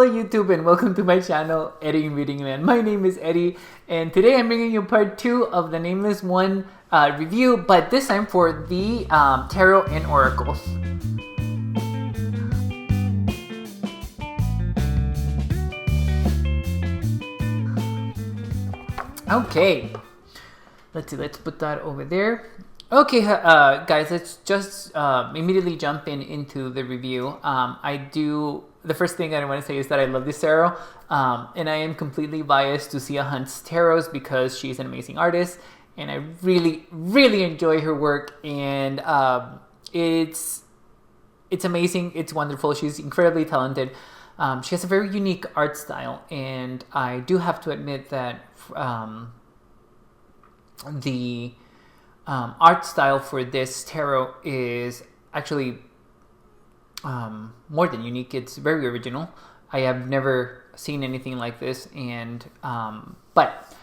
Hello YouTube and welcome to my channel, eddieinreadingland. My name is Eddie and today I'm bringing you part 2 of the Nameless 1 review, but this time for the Tarot and Oracle. Okay, let's see, let's put that over there. Okay, guys, let's just immediately jump into the review. The first thing I want to say is that I love this tarot, and I am completely biased to Xia Hunt's tarots because she's an amazing artist, and I really, really enjoy her work, and it's amazing, it's wonderful, she's incredibly talented. She has a very unique art style, and I do have to admit that the art style for this tarot is actually more than unique. It's very original. I have never seen anything like this, and but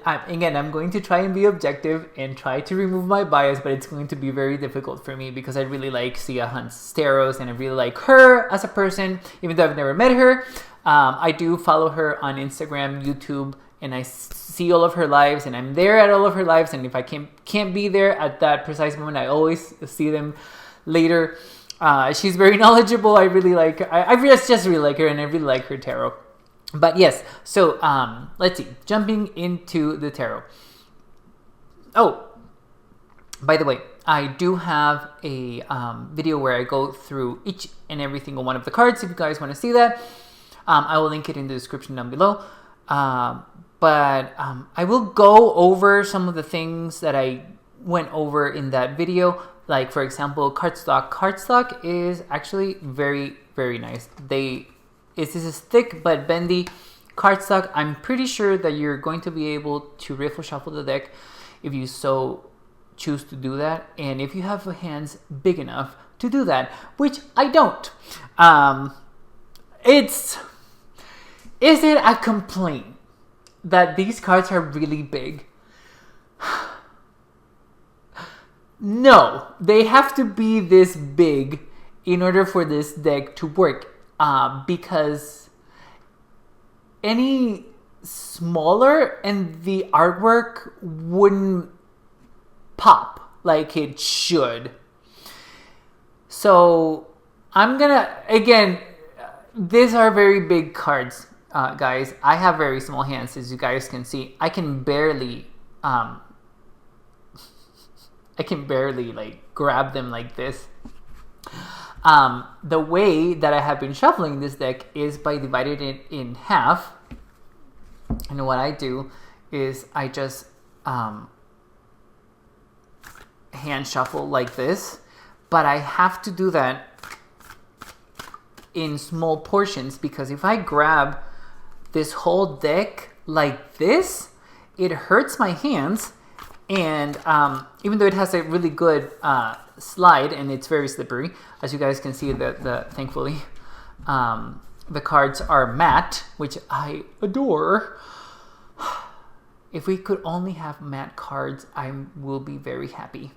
again, I'm going to try and be objective and try to remove my bias, but it's going to be very difficult for me because I really like Xia Hunt's tarots and I really like her as a person, even though I've never met her. I do follow her on Instagram, YouTube, and I see all of her lives, and I'm there at all of her lives, and if I can't be there at that precise moment, I always see them later. She's very knowledgeable. I really like her. I just really like her, and I really like her tarot. But yes, so let's see. Jumping into the tarot. Oh, by the way, I do have a video where I go through each and every single one of the cards. If you guys want to see that, I will link it in the description down below. But I will go over some of the things that I went over in that video. Like, for example, cardstock. Cardstock is actually very, very nice. This is thick but bendy cardstock. I'm pretty sure that you're going to be able to riffle shuffle the deck if you so choose to do that. And if you have hands big enough to do that, which I don't. Is it a complaint that these cards are really big? No, they have to be this big in order for this deck to work, because any smaller and the artwork wouldn't pop like it should. So I'm gonna, again, these are very big cards. Guys, I have very small hands, as you guys can see. I can barely like grab them like this. The way that I have been shuffling this deck is by dividing it in half. And what I do is I just hand shuffle like this, but I have to do that in small portions, because if I grab this whole deck like this, it hurts my hands. And even though it has a really good slide and it's very slippery, as you guys can see, thankfully the cards are matte, which I adore. If we could only have matte cards, I will be very happy.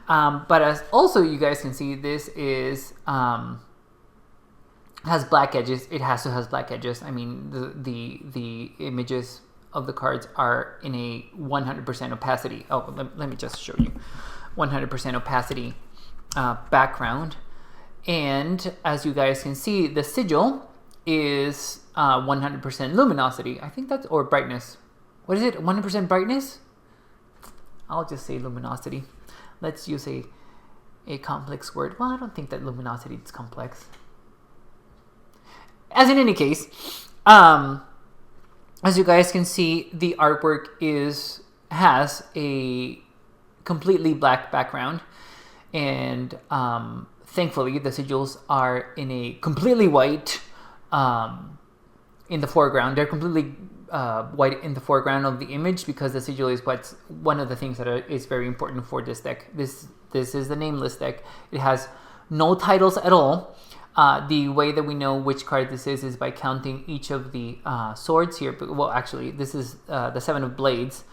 But as also you guys can see, this is has black edges. It has black edges. I mean, the images of the cards are in a 100% opacity. Oh, let me just show you. 100% opacity background. And as you guys can see, the sigil is 100% luminosity. I think that's, or brightness. What is it? 100% brightness? I'll just say luminosity. Let's use a complex word. Well, I don't think that luminosity is complex. As in any case, as you guys can see, the artwork has a completely black background, and thankfully the sigils are in a completely white in the foreground. They're completely white in the foreground of the image, because the sigil is what's one of the things that is very important for this deck. This is the Nameless deck. It has no titles at all. The way that we know which card this is by counting each of the swords here. Well, actually, this is the 7 of Blades.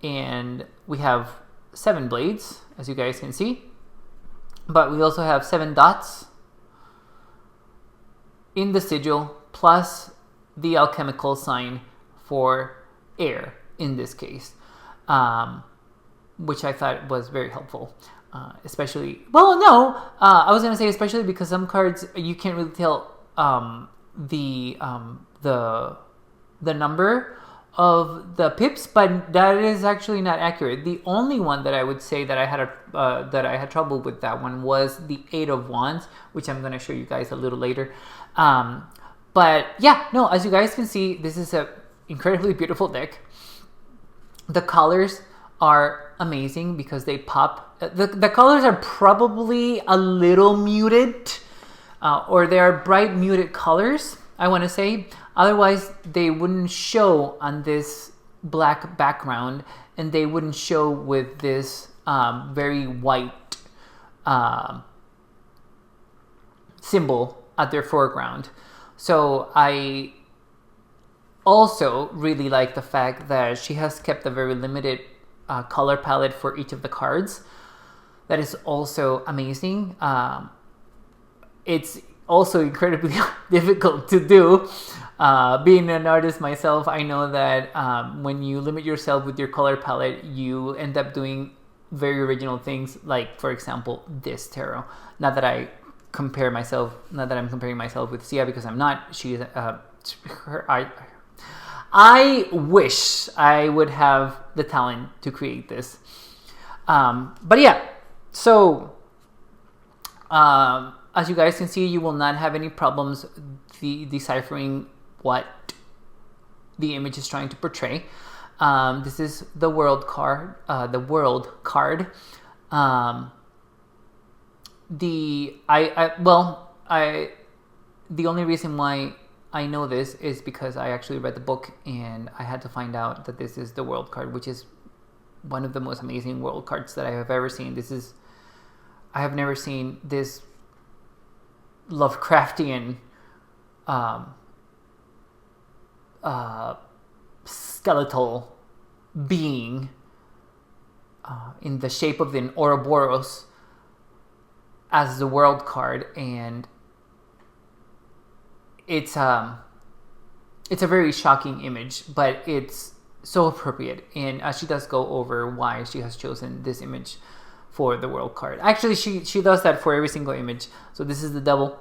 And we have 7 blades, as you guys can see. But we also have 7 dots. in the sigil plus the alchemical sign for air in this case, which I thought was very helpful. Especially, well, no, I was gonna say especially because some cards you can't really tell the number of the pips, but that is actually not accurate. The only one that I would say that I had trouble with that one was the 8 of Wands, which I'm gonna show you guys a little later. But yeah, no, as you guys can see, this is a incredibly beautiful deck. The colors are amazing because they pop. The colors are probably a little muted, or they are bright muted colors, I want to say. Otherwise, they wouldn't show on this black background, and they wouldn't show with this very white symbol at their foreground. So I also really like the fact that she has kept a very limited color palette for each of the cards. That is also amazing. It's also incredibly difficult to do. Being an artist myself, I know that when you limit yourself with your color palette, you end up doing very original things. Like, for example, this tarot. Not that I'm comparing myself with Xia, because I'm not. She's I wish I would have the talent to create this. But yeah, so as you guys can see, you will not have any problems deciphering what the image is trying to portray. This is the world card. The only reason why I know this is because I actually read the book and I had to find out that this is the world card, which is one of the most amazing world cards that I have ever seen. I have never seen this Lovecraftian skeletal being in the shape of the Ouroboros as the world card, and it's a very shocking image, but it's so appropriate. And she does go over why she has chosen this image for the world card. Actually, she does that for every single image. So this is the devil,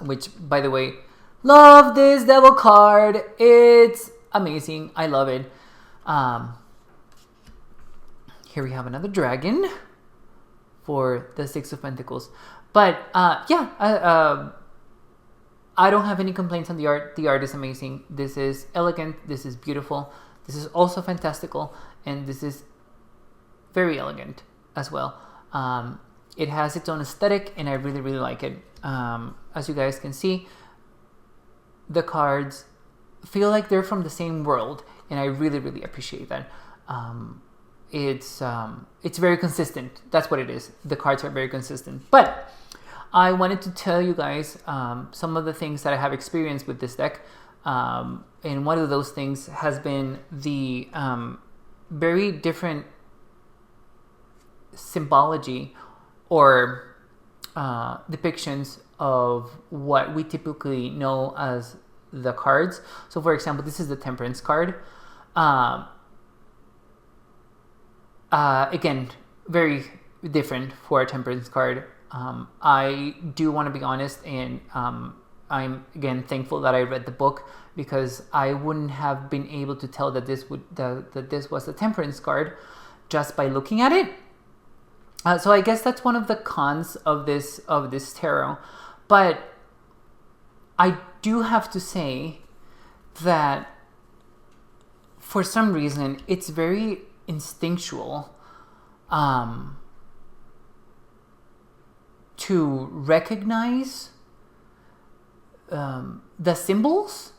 which, by the way, love this devil card. It's amazing. I love it. Here we have another dragon for the 6 of Pentacles. But I don't have any complaints on the art. The art is amazing. This is elegant. This is beautiful. This is also fantastical. And this is very elegant as well. It has its own aesthetic, and I really, really like it. As you guys can see, the cards feel like they're from the same world, and I really, really appreciate that. It's very consistent. That's what it is. The cards are very consistent. But I wanted to tell you guys some of the things that I have experienced with this deck. And one of those things has been the very different symbology or depictions of what we typically know as the cards. So, for example, this is the Temperance card. Again, very different for a Temperance card. I do want to be honest, and I'm again thankful that I read the book, because I wouldn't have been able to tell that this was the Temperance card just by looking at it. So I guess that's one of the cons of this tarot. But I do have to say that for some reason it's very instinctual to recognize the symbols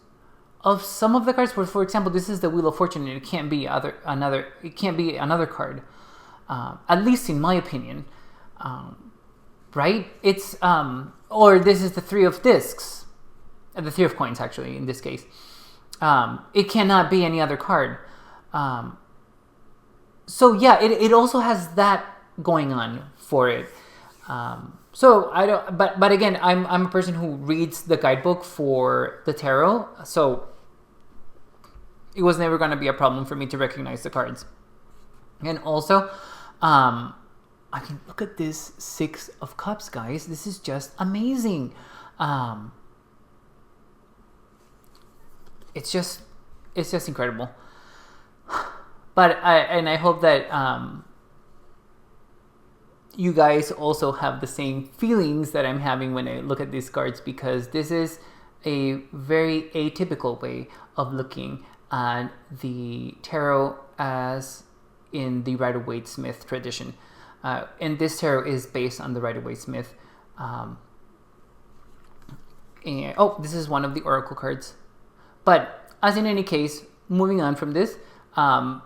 of some of the cards. For example, this is the Wheel of Fortune, and it can't be another card, at least in my opinion, right? It's or this is the Three of Discs, the Three of Coins, actually, in this case. It cannot be any other card. So yeah, it also has that going on for it. So I don't, but again, I'm a person who reads the guidebook for the tarot, so it was never going to be a problem for me to recognize the cards. And also, I can look at this Six of Cups, guys. This is just amazing. It's just incredible. But I hope that you guys also have the same feelings that I'm having when I look at these cards, because this is a very atypical way of looking at the tarot as in the Rider-Waite-Smith tradition. And this tarot is based on the Rider-Waite-Smith. And this is one of the oracle cards. But as in any case, moving on from this,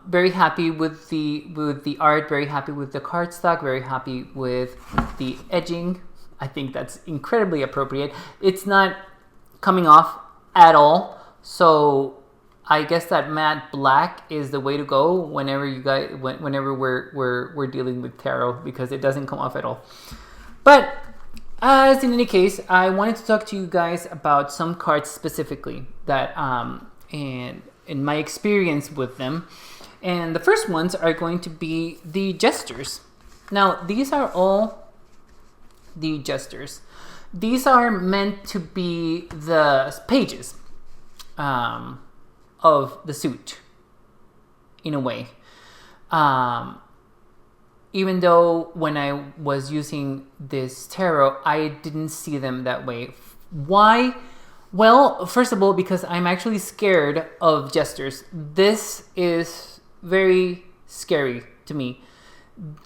very happy with the art, very happy with the cardstock, very happy with the edging. I think that's incredibly appropriate. It's not coming off at all, so I guess that matte black is the way to go whenever we're dealing with tarot, because it doesn't come off at all. But as in any case, I wanted to talk to you guys about some cards specifically that and in my experience with them. And the first ones are going to be the Jesters. Now, these are all the Jesters. These are meant to be the pages of the suit, in a way. Even though when I was using this tarot, I didn't see them that way. Why? Well, first of all, because I'm actually scared of Jesters. This is very scary to me.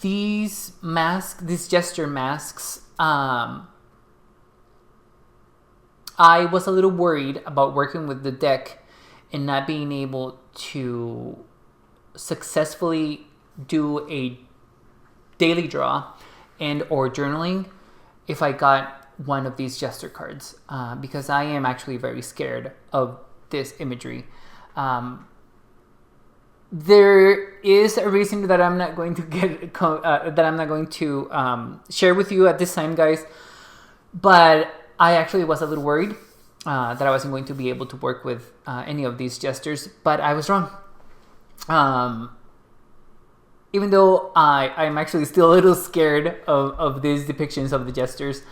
These masks, these Jester masks, I was a little worried about working with the deck and not being able to successfully do a daily draw and or journaling if I got one of these Jester cards, because I am actually very scared of this imagery. There is a reason that I'm not going to share with you at this time, guys, but I actually was a little worried that I wasn't going to be able to work with any of these Jesters, but I was wrong. Even though I'm actually still a little scared of these depictions of the Jesters,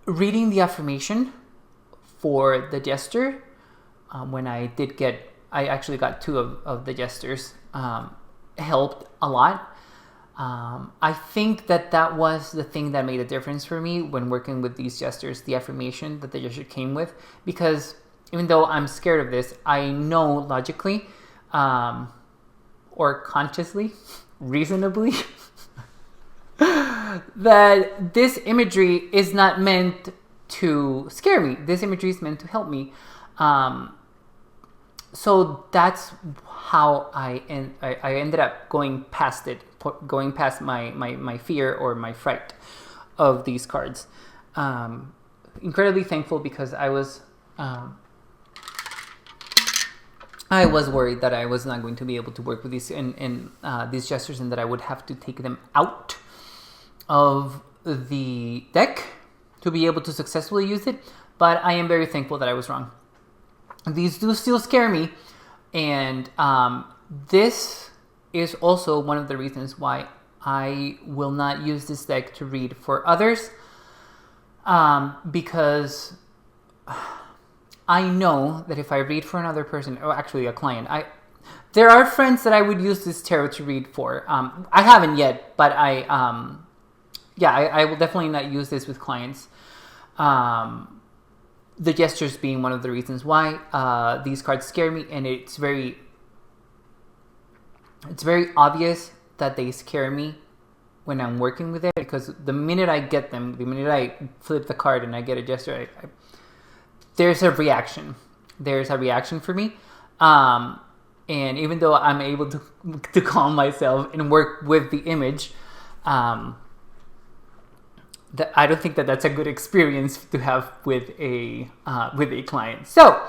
reading the affirmation for the Jester, when I actually got two of the Jesters, helped a lot. I think that was the thing that made a difference for me when working with these Jesters, the affirmation that the Jester came with, because even though I'm scared of this, I know logically, or consciously, reasonably, that this imagery is not meant to scare me. This imagery is meant to help me. So that's how I ended up going past it, going past my fear or my fright of these cards. Incredibly thankful, because I was worried that I was not going to be able to work with these these Jesters, and that I would have to take them out of the deck to be able to successfully use it. But I am very thankful that I was wrong. These do still scare me, and this is also one of the reasons why I will not use this deck to read for others, because I know that if I read for another person, or actually a client, there are friends that I would use this tarot to read for. I haven't yet, but I will definitely not use this with clients. The Jesters being one of the reasons why these cards scare me, and it's very obvious that they scare me when I'm working with it, because the minute I get them, the minute I flip the card and I get a Jester, there's a reaction. There's a reaction for me. And even though I'm able to calm myself and work with the image, I don't think that that's a good experience to have with a client. So,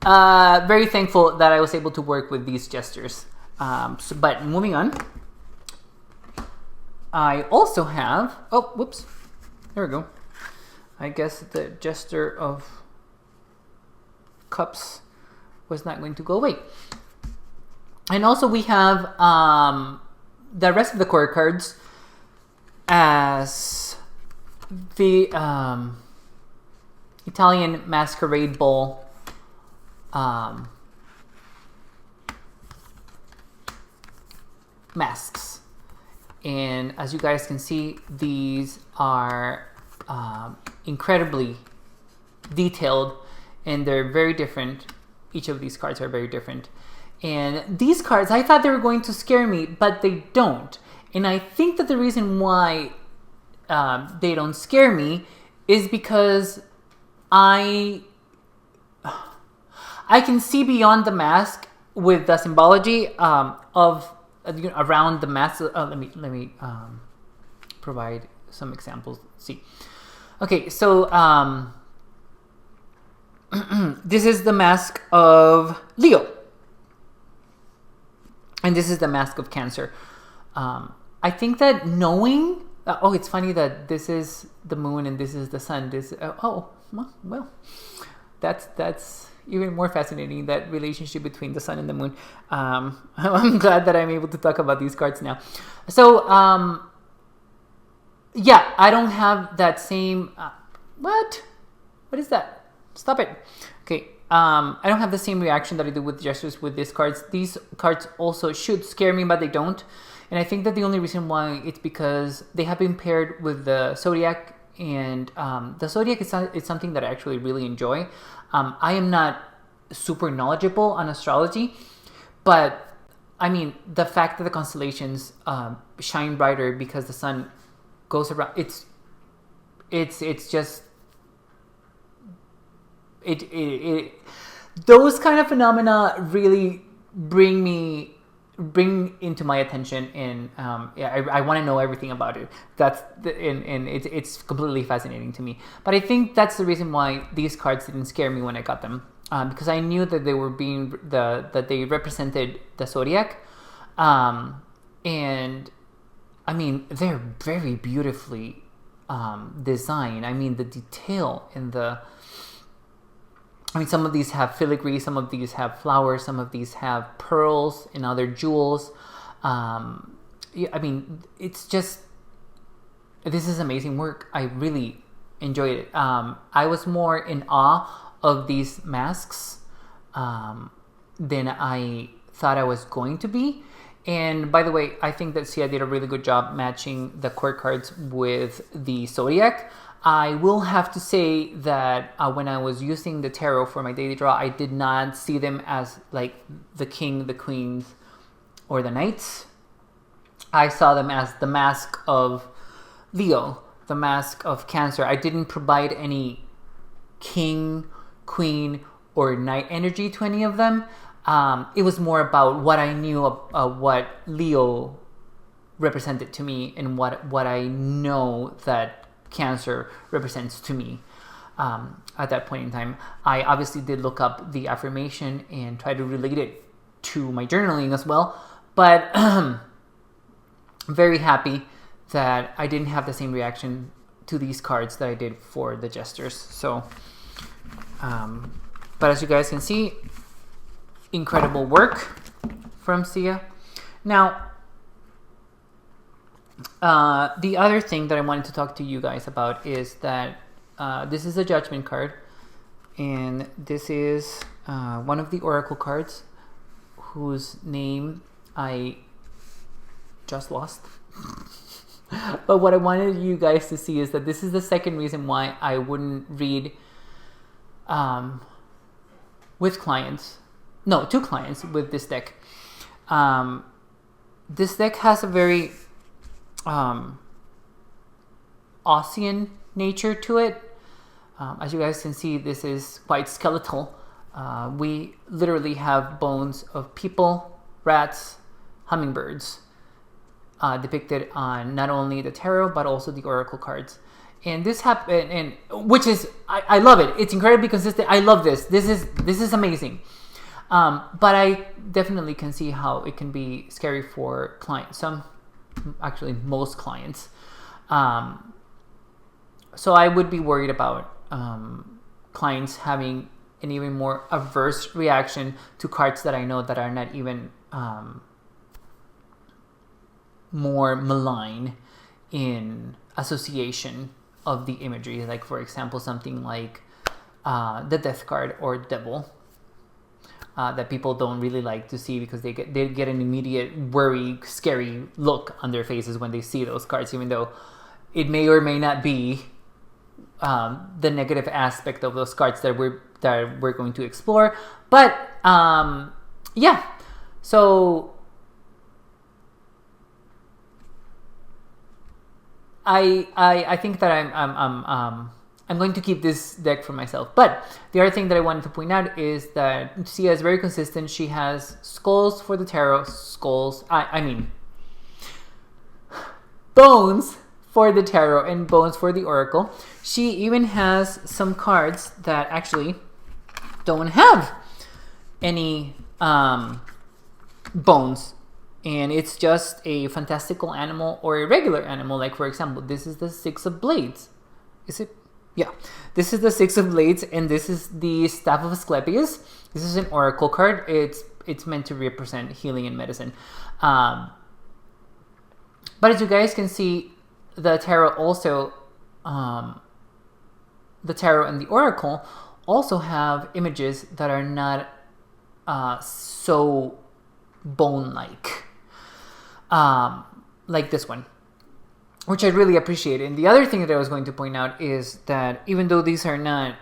very thankful that I was able to work with these Jesters. But moving on, I also have, oh, whoops, there we go. I guess the Jester of Cups was not going to go away. And also we have the rest of the core cards as the Italian Masquerade Ball masks. And as you guys can see, these are incredibly detailed, and they're very different. Each of these cards are very different. And these cards, I thought they were going to scare me, but they don't. And I think that the reason why they don't scare me is because I can see beyond the mask with the symbology of around the mask. Let me provide some examples. Let's see. Okay, so this is the mask of Leo, and this is the mask of Cancer. I think that knowing, oh, it's funny that this is the moon and this is the sun. This, oh, well, that's even more fascinating, that relationship between the sun and the moon. I'm glad that I'm able to talk about these cards now. So, yeah, I don't have that same, what is that? Stop it. Okay. I don't have the same reaction that I do with gestures with these cards. These cards also should scare me, but they don't. And I think that the only reason why it's because they have been paired with the Zodiac, and the Zodiac is something that I actually really enjoy. I am not super knowledgeable on astrology, but I mean, the fact that the constellations shine brighter because the sun goes around, it's just those kind of phenomena really bring into my attention, and I want to know everything about it. And it's completely fascinating to me. But I think that's the reason why these cards didn't scare me when I got them, because I knew that they were that they represented the Zodiac, and I mean, they're very beautifully designed. I mean, the detail in some of these have filigree, some of these have flowers, some of these have pearls and other jewels. I mean, it's just, this is amazing work. I really enjoyed it. I was more in awe of these masks than I thought I was going to be. And by the way, I think that Xia did a really good job matching the court cards with the Zodiac. I will have to say that when I was using the tarot for my daily draw, I did not see them as like the king, the queens, or the knights. I saw them as the mask of Leo, the mask of Cancer. I didn't provide any king, queen, or knight energy to any of them. It was more about what I knew of what Leo represented to me, and what I know that Cancer represents to me at that point in time. I obviously did look up the affirmation and try to relate it to my journaling as well, but very happy that I didn't have the same reaction to these cards that I did for the gestures. So, but as you guys can see, incredible work from Xia. Now, the other thing that I wanted to talk to you guys about is that this is a judgment card, and this is one of the oracle cards whose name I just lost. But what I wanted you guys to see is that this is the second reason why I wouldn't read with clients. No, two clients with this deck. This deck has a very Ossian nature to it. As you guys can see, this is quite skeletal. We literally have bones of people, rats, hummingbirds depicted on not only the tarot but also the oracle cards. And this happened, and which is I love it. It's incredibly consistent. I love this. This is amazing. But I definitely can see how it can be scary for clients. actually most clients. So I would be worried about clients having an even more averse reaction to cards that I know that are not even more malign in association of the imagery. Like, for example, something like the Death card or Devil, that people don't really like to see because they get an immediate worry, scary look on their faces when they see those cards, even though it may or may not be the negative aspect of those cards that we're going to explore. But yeah, so I think that I'm going to keep this deck for myself. But the other thing that I wanted to point out is that Xia is very consistent. She has skulls for the tarot, bones for the tarot and bones for the oracle. She even has some cards that actually don't have any bones, and it's just a fantastical animal or a regular animal. Like, for example, this is the Six of Blades. Is it? Yeah, this is the Six of Blades, and this is the Staff of Asclepius. This is an oracle card. It's meant to represent healing and medicine. But as you guys can see, the tarot also, the tarot and the oracle also have images that are not so bone-like, like this one, which I really appreciate. And the other thing that I was going to point out is that even though these are not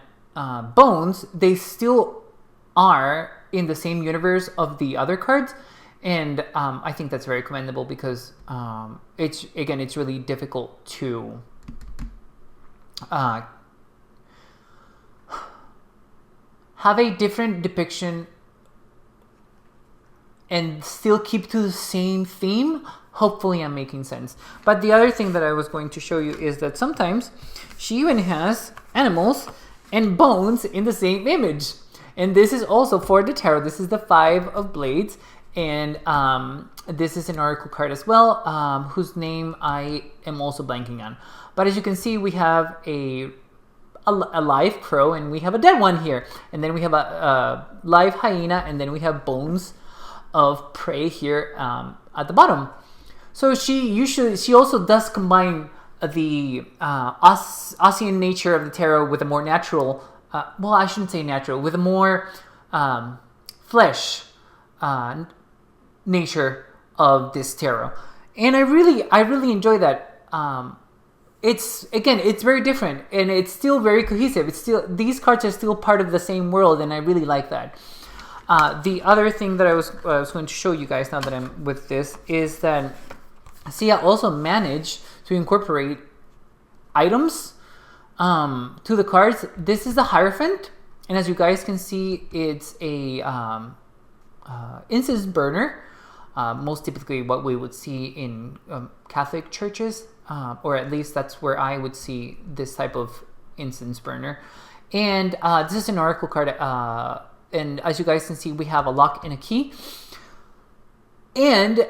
bones, they still are in the same universe of the other cards. And I think that's very commendable because it's really difficult to have a different depiction and still keep to the same theme. Hopefully I'm making sense. But the other thing that I was going to show you is that sometimes she even has animals and bones in the same image. And this is also for the tarot. This is the Five of Blades. And this is an oracle card as well, whose name I am also blanking on. But as you can see, we have a live crow, and we have a dead one here. And then we have a live hyena, and then we have bones of prey here at the bottom. So she also does combine the Ossian nature of the tarot with a more natural, well, I shouldn't say natural, with a more flesh nature of this tarot. And I really enjoy that. It's very different, and it's still very cohesive. These cards are still part of the same world, and I really like that. The other thing that I was going to show you guys now that I'm with this is that Xia also managed to incorporate items to the cards. This is the Hierophant, and as you guys can see, it's a incense burner, most typically what we would see in Catholic churches, or at least that's where I would see this type of incense burner. And this is an oracle card, and as you guys can see, we have a lock and a key. And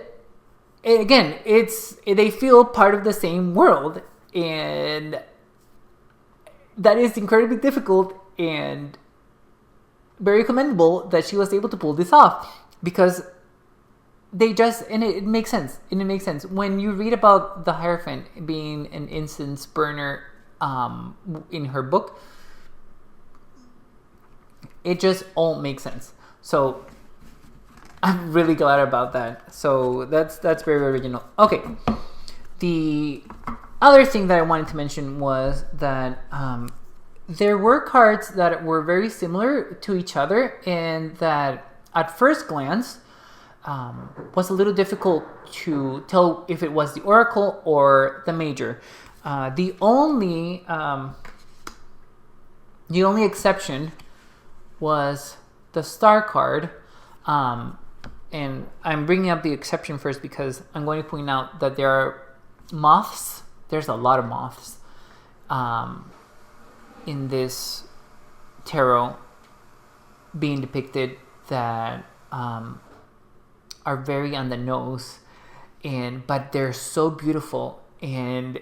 again, they feel part of the same world, and that is incredibly difficult and very commendable that she was able to pull this off, because it makes sense. And it makes sense when you read about the Hierophant being an incense burner in her book. It just all makes sense. So I'm really glad about that. So that's very original. Okay. The other thing that I wanted to mention was that there were cards that were very similar to each other, and that at first glance was a little difficult to tell if it was the oracle or the major. The only exception was the star card, and I'm bringing up the exception first because I'm going to point out that there are moths. There's a lot of moths in this tarot being depicted that are very on the nose, but they're so beautiful, and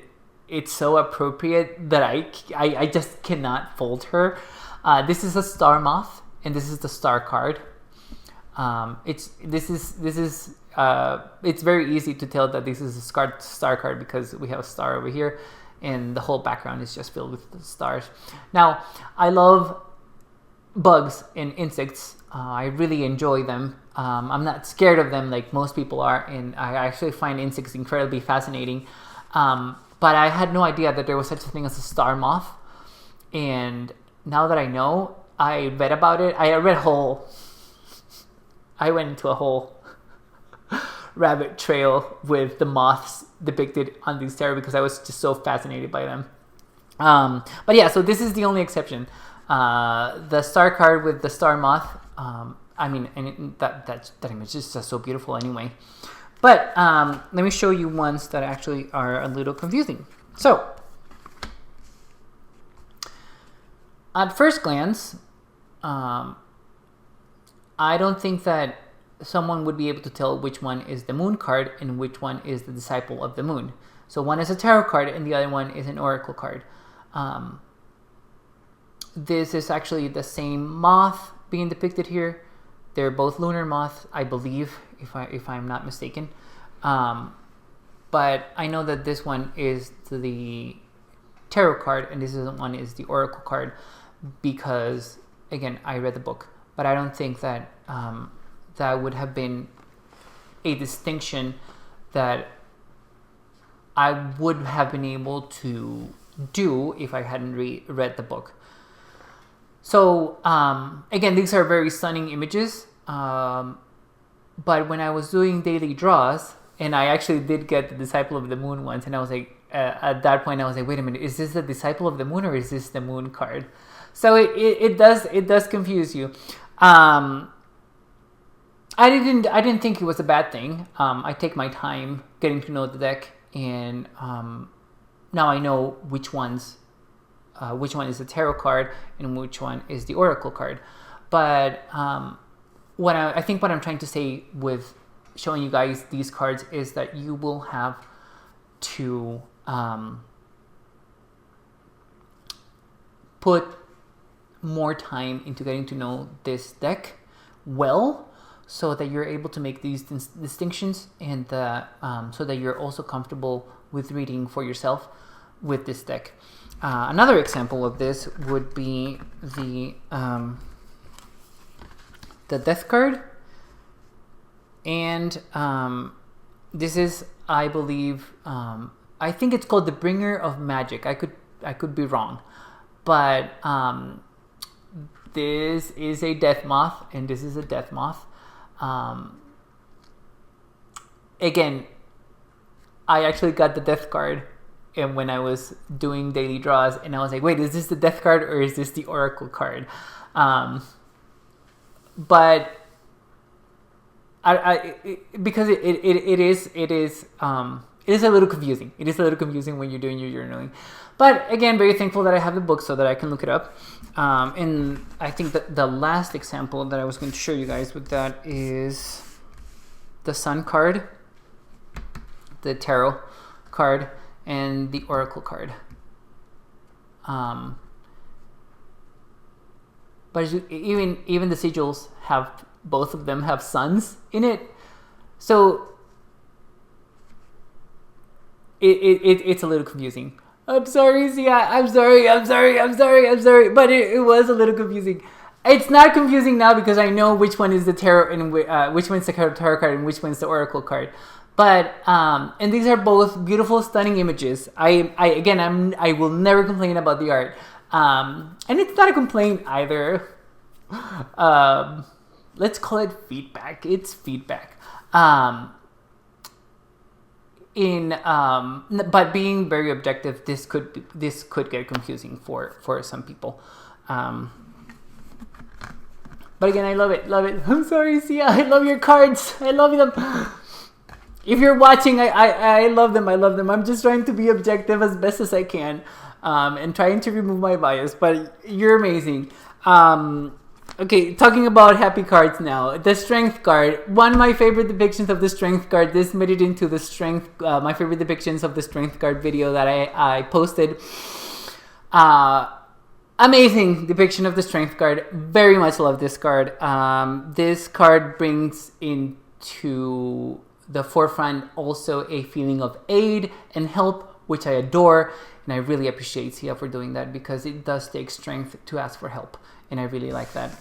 it's so appropriate that I just cannot fold her. This is a star moth, and this is the star card. It's very easy to tell that this is a star card because we have a star over here, and the whole background is just filled with the stars. Now, I love bugs and insects. I really enjoy them. I'm not scared of them like most people are, and I actually find insects incredibly fascinating. But I had no idea that there was such a thing as a star moth, and now that I know, I read about it. I went into a whole rabbit trail with the moths depicted on these tarot because I was just so fascinated by them. But yeah, so this is the only exception. The star card with the star moth. That image is just so beautiful anyway. But let me show you ones that actually are a little confusing. So, at first glance, I don't think that someone would be able to tell which one is the moon card and which one is the disciple of the moon. So one is a tarot card and the other one is an oracle card. This is actually the same moth being depicted here. They're both lunar moths, I believe, if I'm not mistaken. But I know that this one is the tarot card and this one is the oracle card because, again, I read the book. But I don't think that that would have been a distinction that I would have been able to do if I hadn't read the book. So, again, these are very stunning images. But when I was doing daily draws, and I actually did get the Disciple of the Moon once, and I was like, at that point, I was like, wait a minute, is this the Disciple of the Moon or is this the Moon card? So it does confuse you. I didn't think it was a bad thing. I take my time getting to know the deck, and now I know which one is the tarot card and which one is the oracle card. But what I'm trying to say with showing you guys these cards is that you will have to put more time into getting to know this deck well, so that you're able to make these distinctions, and so that you're also comfortable with reading for yourself with this deck. Another example of this would be the Death card, and this is, I believe, I think it's called the Bringer of Magic. I could be wrong, but this is a death moth, and this is a death moth. Again, I actually got the death card, and when I was doing daily draws, and I was like, wait, is this the death card or is this the oracle card? But because it is a little confusing. It is a little confusing when you're doing your journaling. But again, very thankful that I have the book so that I can look it up. And I think that the last example that I was going to show you guys with that is the Sun card, the tarot card, and the oracle card. But even the sigils have, both of them have suns in it, so it's a little confusing. I'm sorry, Xia. I'm sorry. But it was a little confusing. It's not confusing now because I know which one is the tarot and which one's the tarot card and which one's the oracle card. But and these are both beautiful, stunning images. I will never complain about the art. And it's not a complaint either. Let's call it feedback. It's feedback. But being very objective, this could get confusing for some people. But again, I love it. I'm sorry, Xia. I love your cards. I love them. If you're watching, I love them. I'm just trying to be objective as best as I can, and trying to remove my bias. But you're amazing. Okay, talking about happy cards now. The Strength card. One of my favorite depictions of the Strength card. This made it into the Strength, my favorite depictions of the Strength card video that I posted. Amazing depiction of the Strength card. Very much love this card. This card brings into the forefront also a feeling of aid and help, which I adore. And I really appreciate Xia for doing that, because it does take strength to ask for help. And I really like that.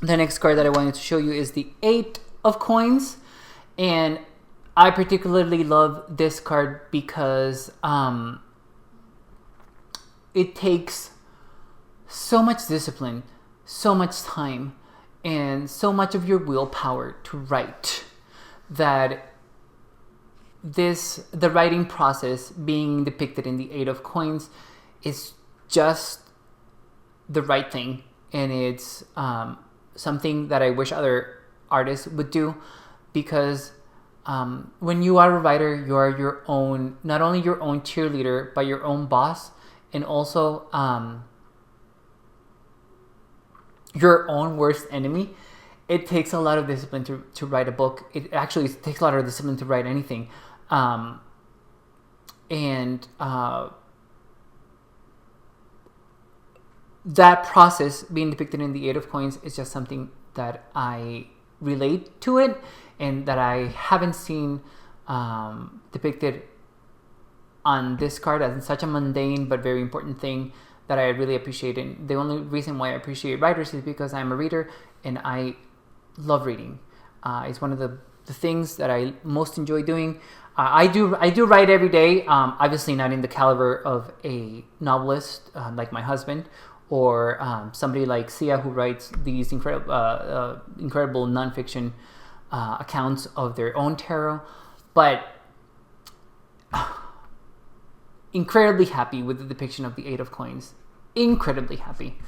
The next card that I wanted to show you is the 8 of Coins. And I particularly love this card because it takes so much discipline, so much time, and so much of your willpower to write that the writing process being depicted in the 8 of Coins is just the right thing, and it's something that I wish other artists would do, because when you are a writer, you are your own, not only your own cheerleader, but your own boss, and also your own worst enemy. It takes a lot of discipline to write a book. It actually takes a lot of discipline to write anything. That process being depicted in the 8 of Coins is just something that I relate to it, and that I haven't seen depicted on this card as such a mundane but very important thing that I really appreciate. And the only reason why I appreciate writers is because I'm a reader and I love reading. It's one of the things that I most enjoy doing. I do write every day, obviously not in the caliber of a novelist like my husband, or somebody like Xia, who writes these incredible nonfiction accounts of their own tarot. But incredibly happy with the depiction of the 8 of Coins. Incredibly happy.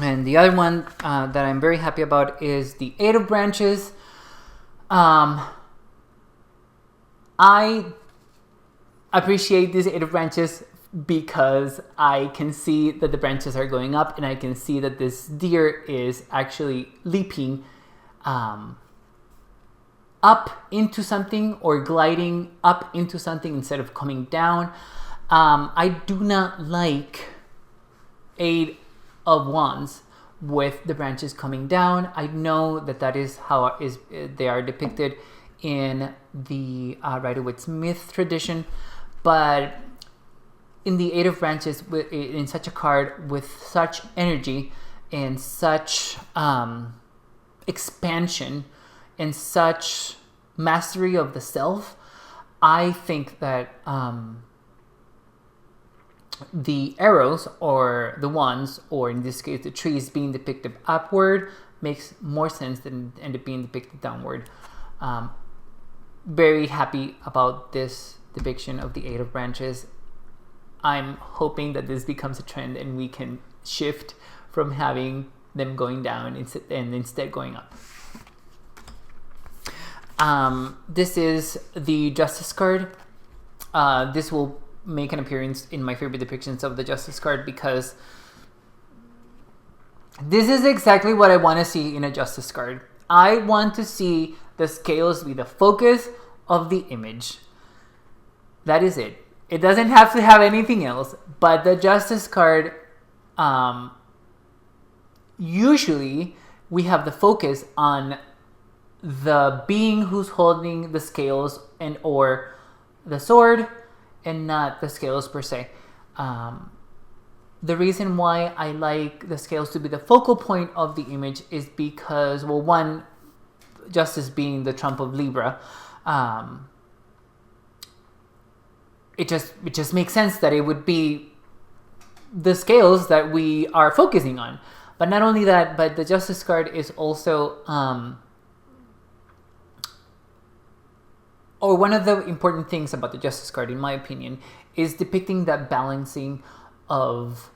And the other one that I'm very happy about is the 8 of Branches. I appreciate this 8 of Branches because I can see that the branches are going up, and I can see that this deer is actually leaping up into something, or gliding up into something instead of coming down. I do not like 8 of Wands with the branches coming down. I know that is how they are depicted in the Rider-Waite-Smith tradition, but in the 8 of Branches, in such a card with such energy and such expansion and such mastery of the self, I think that the arrows, or the wands, or in this case the trees, being depicted upward makes more sense than it being depicted downward. Very happy about this depiction of the 8 of Branches. I'm hoping that this becomes a trend and we can shift from having them going down and instead going up. This is the Justice card. This will make an appearance in my favorite depictions of the Justice card, because this is exactly what I want to see in a Justice card. I want to see the scales be the focus of the image. That is it. It doesn't have to have anything else, but the Justice card, usually we have the focus on the being who's holding the scales and or the sword, and not the scales per se. The reason why I like the scales to be the focal point of the image is because, well, one, Justice being the trump of Libra, it just makes sense that it would be the scales that we are focusing on. But not only that, but the Justice card is also, or one of the important things about the Justice card, in my opinion, is depicting that balancing of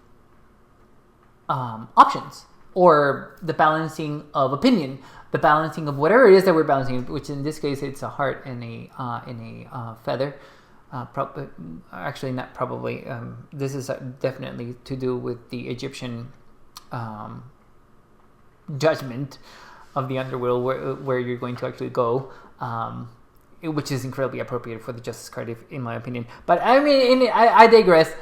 options, or the balancing of opinion, the balancing of whatever it is that we're balancing, which in this case it's a heart and a feather. Actually, not probably. This is definitely to do with the Egyptian judgment of the underworld where you're going to actually go, which is incredibly appropriate for the Justice card, in my opinion. But I mean, I digress.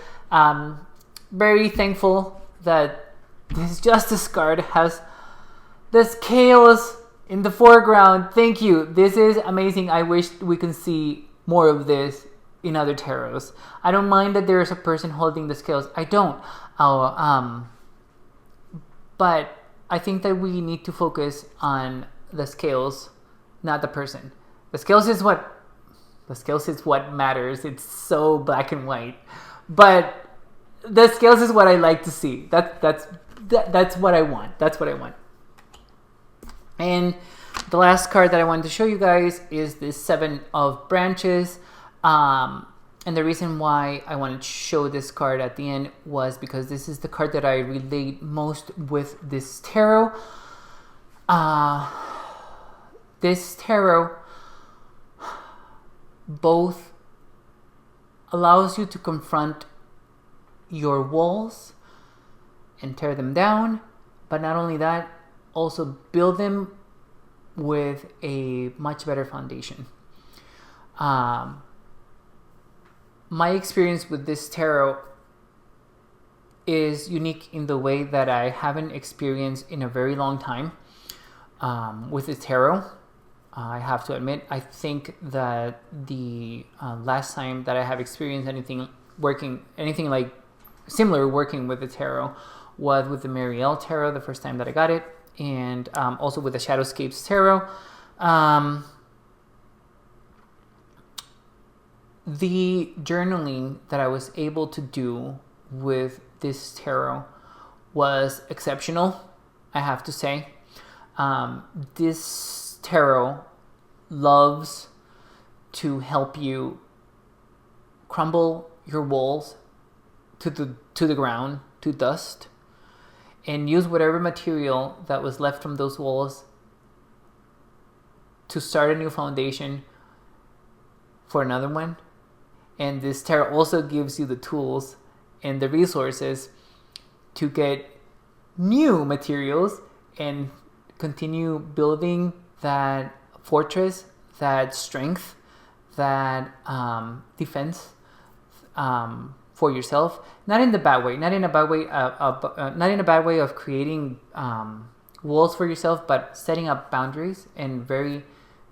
Very thankful that this Justice card has this chaos in the foreground. Thank you. This is amazing. I wish we can see more of this in other tarots. I don't mind that there is a person holding the scales. I don't. But I think that we need to focus on the scales, not the person. The scales is what matters. It's so black and white. But the scales is what I like to see. That's what I want. That's what I want. And the last card that I wanted to show you guys is this 7 of Branches. And the reason why I wanted to show this card at the end was because this is the card that I relate most with this tarot. This tarot both allows you to confront your walls and tear them down, but not only that, also build them with a much better foundation. My experience with this tarot is unique in the way that I haven't experienced in a very long time with the tarot. I have to admit, I think that the last time that I have experienced anything like similar working with the tarot was with the Marielle tarot, the first time that I got it, and also with the Shadowscapes tarot. The journaling that I was able to do with this tarot was exceptional, I have to say. This tarot loves to help you crumble your walls to the ground, to dust, and use whatever material that was left from those walls to start a new foundation for another one. And this tarot also gives you the tools and the resources to get new materials and continue building that fortress, that strength, that defense for yourself. Not in the bad way, not in a bad way of creating walls for yourself, but setting up boundaries, and very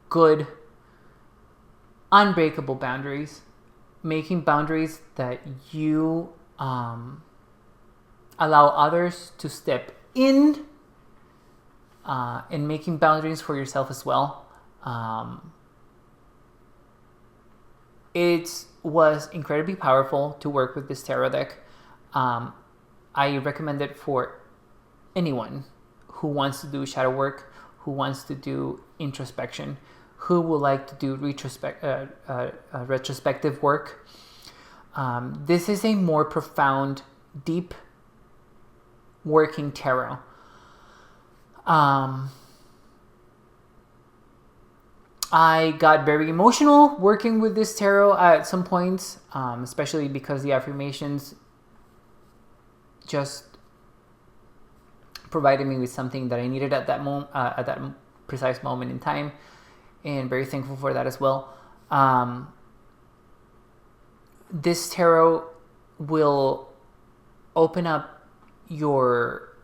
good, unbreakable boundaries. Making boundaries that you allow others to step in, and making boundaries for yourself as well. It was incredibly powerful to work with this tarot deck. I recommend it for anyone who wants to do shadow work, who wants to do introspection, who would like to do retrospective work. This is a more profound, deep working tarot. I got very emotional working with this tarot at some points, especially because the affirmations just provided me with something that I needed at that at that precise moment in time. And very thankful for that as well. This tarot will open up your,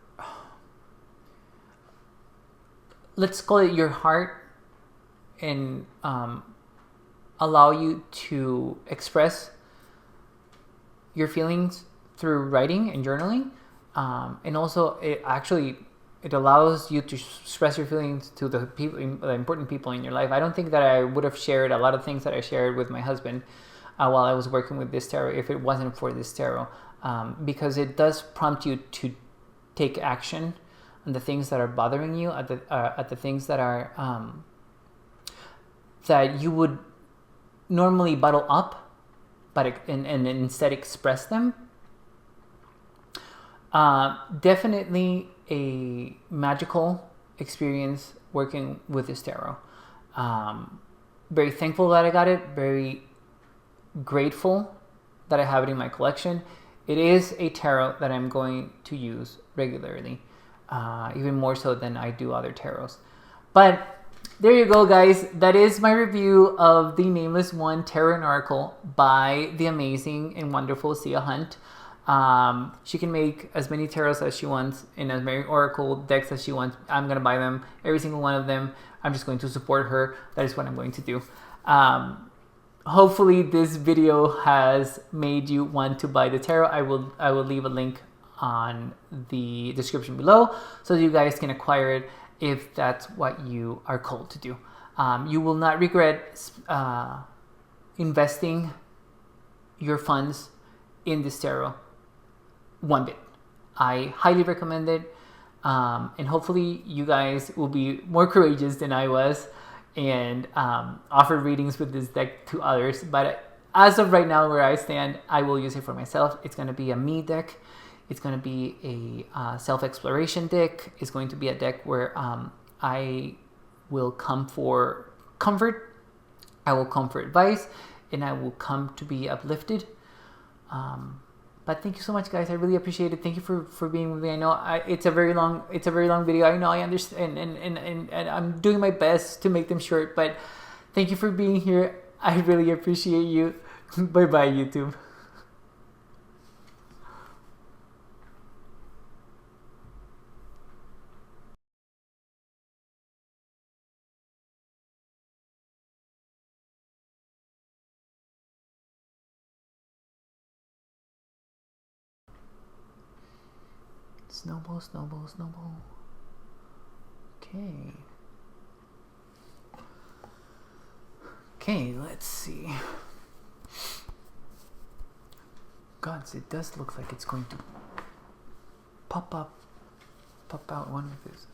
let's call it your heart, and allow you to express your feelings through writing and journaling. And also it allows you to express your feelings to the important people in your life. I don't think that I would have shared a lot of things that I shared with my husband while I was working with this tarot if it wasn't for this tarot, because it does prompt you to take action on the things that are bothering you, at the things that are that you would normally bottle up, but and instead express them. Definitely a magical experience working with this tarot. Very thankful that I got it. Very grateful that I have it in my collection. it is a tarot that I'm going to use regularly, even more so than I do other tarots. But there you go, guys. That is my review of the Nameless One Tarot and Oracle by the amazing and wonderful Xia Hunt. She can make as many tarots as she wants and as many oracle decks as she wants. I'm going to buy them, every single one of them. I'm just going to support her. That is what I'm going to do. Hopefully this video has made you want to buy the tarot. I will leave a link on the description below so you guys can acquire it if that's what you are called to do. You will not regret investing your funds in this tarot one bit. I highly recommend it, and hopefully you guys will be more courageous than I was and offer readings with this deck to others. But as of right now, where I stand, I will use it for myself. It's going to be a me deck. It's going to be a self-exploration deck. It's going to be a deck where I will come for comfort, I will come for advice, and I will come to be uplifted. But thank you so much, guys. I really appreciate it. Thank you for being with me. I know it's a very long video. I know, I understand, and I'm doing my best to make them short. But thank you for being here. I really appreciate you. Bye bye, YouTube. Snowball, snowball, snowball. Okay. Okay, let's see. Gods, it does look like it's going to pop out one of these.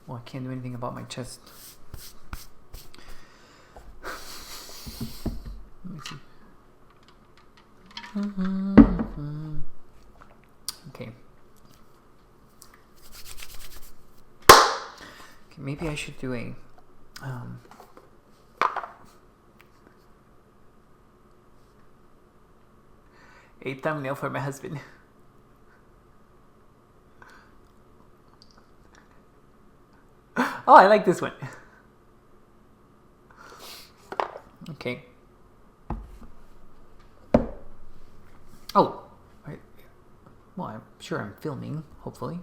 Well, I can't do anything about my chest. Let me see. Okay. Maybe I should do a thumbnail for my husband. Oh, I like this one. Okay. Oh, well, I'm sure I'm filming, hopefully.